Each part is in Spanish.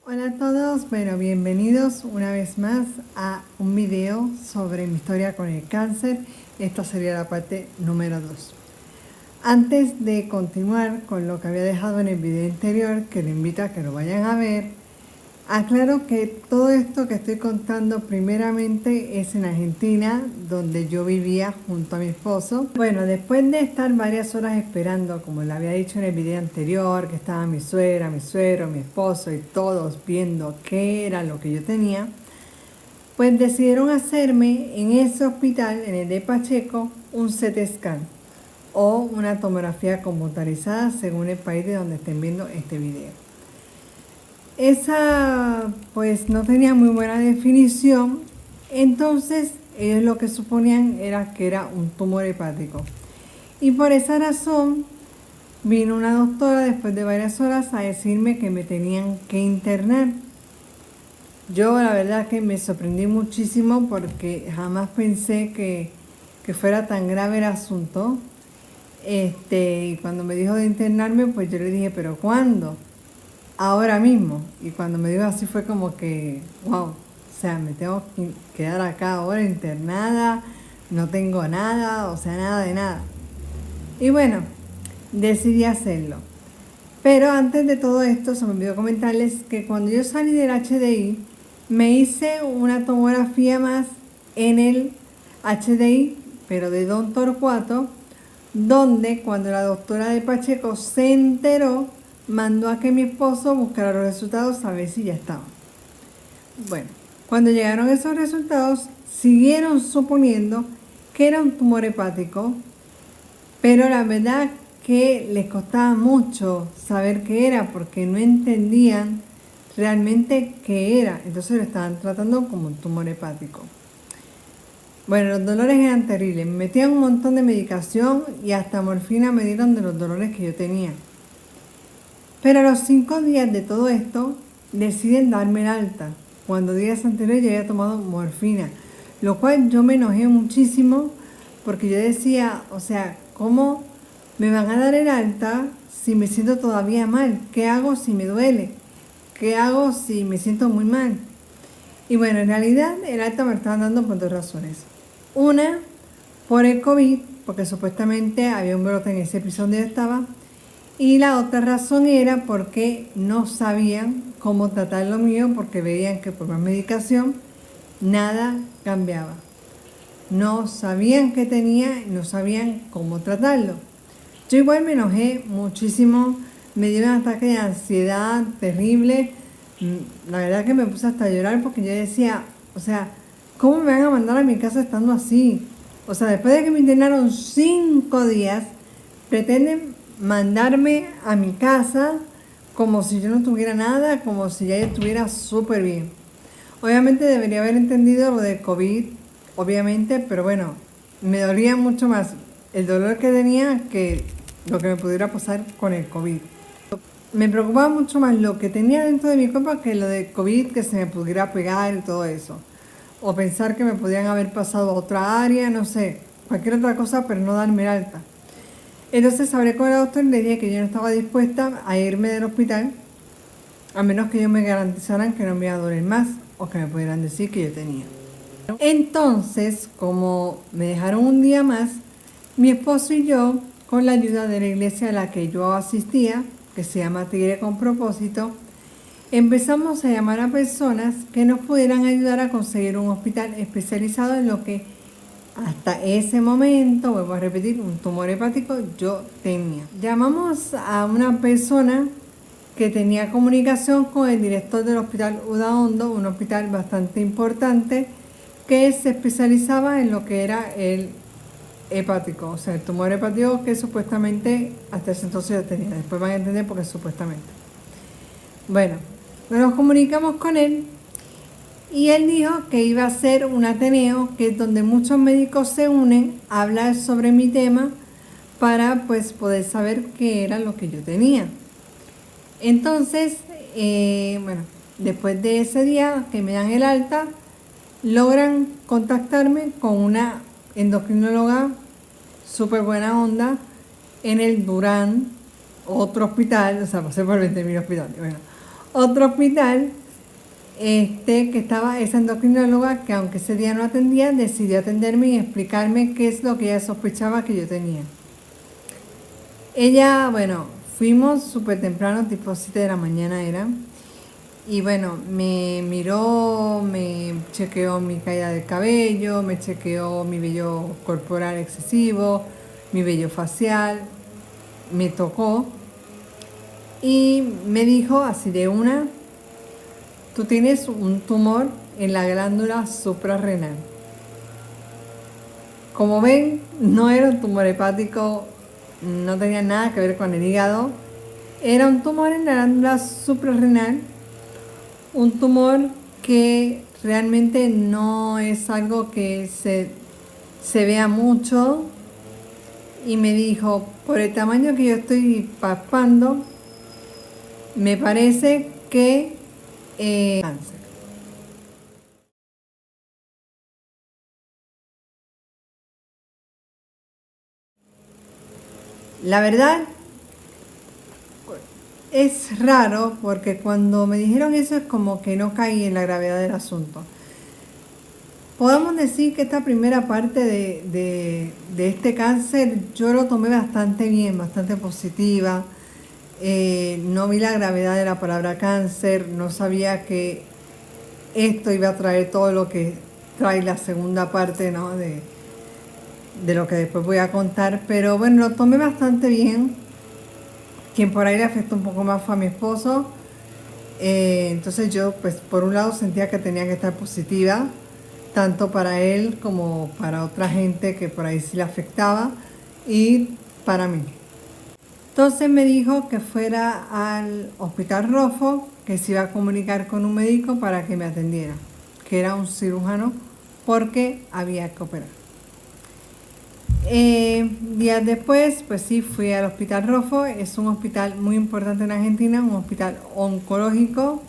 Hola a todos, bueno, bienvenidos una vez más a un video sobre mi historia con el cáncer. Esta sería la parte número 2. Antes de continuar con lo que había dejado en el video anterior, que les invito a que lo vayan a ver, aclaro que todo esto que estoy contando primeramente es en Argentina, donde yo vivía junto a mi esposo. Bueno, después de estar varias horas esperando, como le había dicho en el video anterior, que estaba mi suegra, mi suegro, mi esposo y todos viendo qué era lo que yo tenía, pues decidieron hacerme en ese hospital, en el de Pacheco, un CT scan o una tomografía computarizada según el país de donde estén viendo este video. Esa pues no tenía muy buena definición, entonces ellos lo que suponían era que era un tumor hepático. Y por esa razón vino una doctora después de varias horas a decirme que me tenían que internar. Yo la verdad que me sorprendí muchísimo porque jamás pensé que fuera tan grave el asunto. Y cuando me dijo de internarme, pues yo le dije, ¿pero cuándo? Ahora mismo. Y cuando me dijo así fue como que, wow, o sea, me tengo que quedar acá ahora internada, no tengo nada, o sea, nada de nada. Y bueno, decidí hacerlo. Pero antes de todo esto, se me olvidó comentarles que cuando yo salí del HDI, me hice una tomografía más en el HDI, pero de Don Torcuato, donde cuando la doctora de Pacheco se enteró, mandó a que mi esposo buscara los resultados a ver si ya estaban. Bueno, cuando llegaron esos resultados, siguieron suponiendo que era un tumor hepático, pero la verdad que les costaba mucho saber qué era porque no entendían realmente qué era. Entonces lo estaban tratando como un tumor hepático. Bueno, los dolores eran terribles. Me metían un montón de medicación y hasta morfina me dieron de los dolores que yo tenía. Pero a los 5 días de todo esto, deciden darme el alta, cuando días anteriores yo había tomado morfina, lo cual yo me enojé muchísimo porque yo decía, o sea, ¿cómo me van a dar el alta si me siento todavía mal? ¿Qué hago si me duele? ¿Qué hago si me siento muy mal? Y bueno, en realidad el alta me lo estaban dando por dos razones. Una, por el COVID, porque supuestamente había un brote en ese piso donde yo estaba. Y la otra razón era porque no sabían cómo tratar lo mío, porque veían que por más medicación nada cambiaba. No sabían qué tenía y no sabían cómo tratarlo. Yo igual me enojé muchísimo, me dio un ataque de ansiedad terrible. La verdad que me puse hasta a llorar porque yo decía, o sea, ¿cómo me van a mandar a mi casa estando así? O sea, después de que me internaron 5 días, pretenden mandarme a mi casa como si yo no tuviera nada, como si ya yo estuviera súper bien. Obviamente debería haber entendido lo de COVID, obviamente, pero bueno, me dolía mucho más el dolor que tenía que lo que me pudiera pasar con el COVID. Me preocupaba mucho más lo que tenía dentro de mi cuerpo que lo de COVID, que se me pudiera pegar y todo eso. O pensar que me podían haber pasado a otra área, no sé, cualquier otra cosa, pero no darme el alta. Entonces hablé con el doctor y le dije que yo no estaba dispuesta a irme del hospital, a menos que ellos me garantizaran que no me iba a doler más o que me pudieran decir que yo tenía. Entonces, como me dejaron un día más, mi esposo y yo, con la ayuda de la iglesia a la que yo asistía, que se llama Tigre con Propósito, empezamos a llamar a personas que nos pudieran ayudar a conseguir un hospital especializado en lo que hasta ese momento, vuelvo a repetir, un tumor hepático yo tenía. Llamamos a una persona que tenía comunicación con el director del hospital Udaondo, un hospital bastante importante que se especializaba en lo que era el hepático, o sea, el tumor hepático que supuestamente hasta ese entonces yo tenía. Después van a entender por qué supuestamente. Bueno, nos comunicamos con él y él dijo que iba a ser un Ateneo, que es donde muchos médicos se unen a hablar sobre mi tema para pues poder saber qué era lo que yo tenía. Entonces, bueno, después de ese día que me dan el alta, logran contactarme con una endocrinóloga súper buena onda en el Durán, otro hospital, o sea, pasé por 20.000 hospitales, bueno, otro hospital, que estaba esa endocrinóloga que aunque ese día no atendía, decidió atenderme y explicarme qué es lo que ella sospechaba que yo tenía. Ella, bueno, fuimos súper temprano, tipo 7 de la mañana era, y bueno, me miró, me chequeó mi caída de cabello, me chequeó mi vello corporal excesivo, mi vello facial, me tocó y me dijo así de una: tú tienes un tumor en la glándula suprarrenal. Como ven, no era un tumor hepático, no tenía nada que ver con el hígado, era un tumor en la glándula suprarrenal, un tumor que realmente no es algo que se vea mucho, y me dijo, por el tamaño que yo estoy palpando, me parece que cáncer. La verdad es raro porque cuando me dijeron eso es como que no caí en la gravedad del asunto. Podemos decir que esta primera parte de este cáncer yo lo tomé bastante bien, bastante positiva. No vi la gravedad de la palabra cáncer, no sabía que esto iba a traer todo lo que trae la segunda parte, ¿no? de lo que después voy a contar, pero bueno, lo tomé bastante bien. Quien por ahí le afectó un poco más fue a mi esposo. Entonces yo, pues por un lado sentía que tenía que estar positiva, tanto para él como para otra gente que por ahí sí le afectaba, y para mí. Entonces me dijo que fuera al Hospital Rofo, que se iba a comunicar con un médico para que me atendiera, que era un cirujano, porque había que operar. Días después, pues sí, fui al Hospital Rofo. Es un hospital muy importante en Argentina, un hospital oncológico,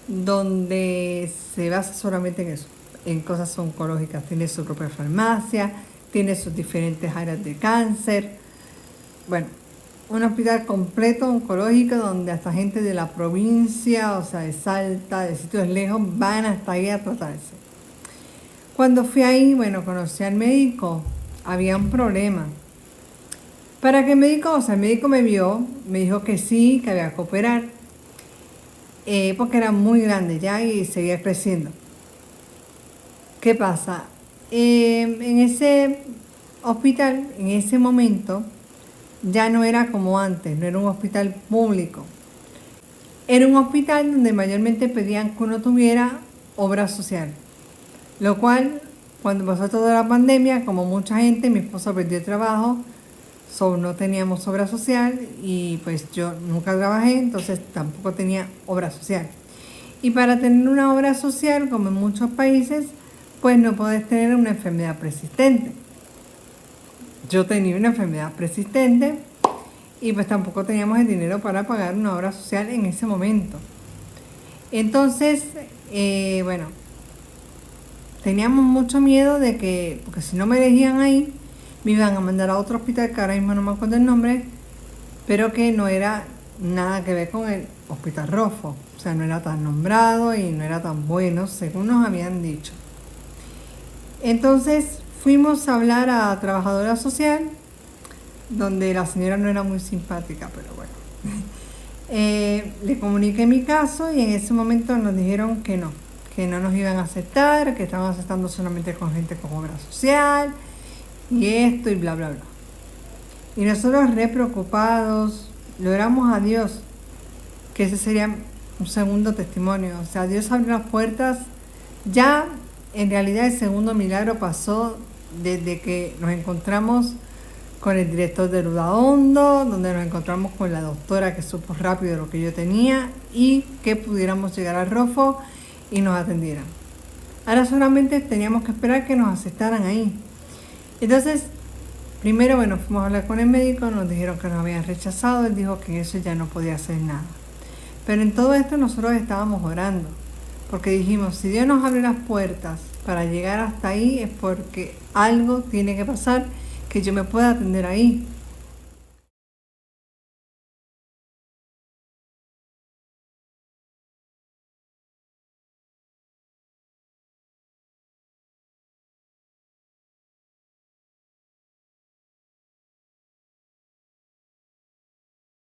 donde se basa solamente en eso, en cosas oncológicas. Tiene su propia farmacia, tiene sus diferentes áreas de cáncer. Bueno, un hospital completo oncológico donde hasta gente de la provincia, o sea, de Salta, de sitios lejos, van hasta ahí a tratarse. Cuando fui ahí, bueno, conocí al médico, había un problema. ¿Para qué médico? O sea, el médico me vio, me dijo que sí, que había que operar, porque era muy grande ya y seguía creciendo. ¿Qué pasa? En ese hospital, en ese momento, ya no era como antes, no era un hospital público. Era un hospital donde mayormente pedían que uno tuviera obra social. Lo cual, cuando pasó toda la pandemia, como mucha gente, mi esposo perdió el trabajo, no teníamos obra social y pues yo nunca trabajé, entonces tampoco tenía obra social. Y para tener una obra social, como en muchos países, pues no podés tener una enfermedad persistente. Yo tenía una enfermedad persistente y pues tampoco teníamos el dinero para pagar una obra social en ese momento. Entonces, bueno, teníamos mucho miedo de que, porque si no me elegían ahí, me iban a mandar a otro hospital, que ahora mismo no me acuerdo el nombre, pero que no era nada que ver con el Hospital Rofo. O sea, no era tan nombrado y no era tan bueno, según nos habían dicho. Entonces fuimos a hablar a trabajadora social, donde la señora no era muy simpática, pero bueno. Le comuniqué mi caso y en ese momento nos dijeron que no nos iban a aceptar, que estaban aceptando solamente con gente con obra social y esto y bla bla bla. Y nosotros re preocupados, le oramos a Dios que ese sería un segundo testimonio. O sea, Dios abrió las puertas. Ya en realidad el segundo milagro pasó desde que nos encontramos con el director de Ludahondo, donde nos encontramos con la doctora que supo rápido lo que yo tenía y que pudiéramos llegar al Rofo y nos atendieran. Ahora solamente teníamos que esperar que nos aceptaran ahí. Entonces, primero, bueno, fuimos a hablar con el médico, nos dijeron que nos habían rechazado, él dijo que en eso ya no podía hacer nada. Pero en todo esto nosotros estábamos orando, porque dijimos, si Dios nos abre las puertas para llegar hasta ahí es porque algo tiene que pasar que yo me pueda atender ahí.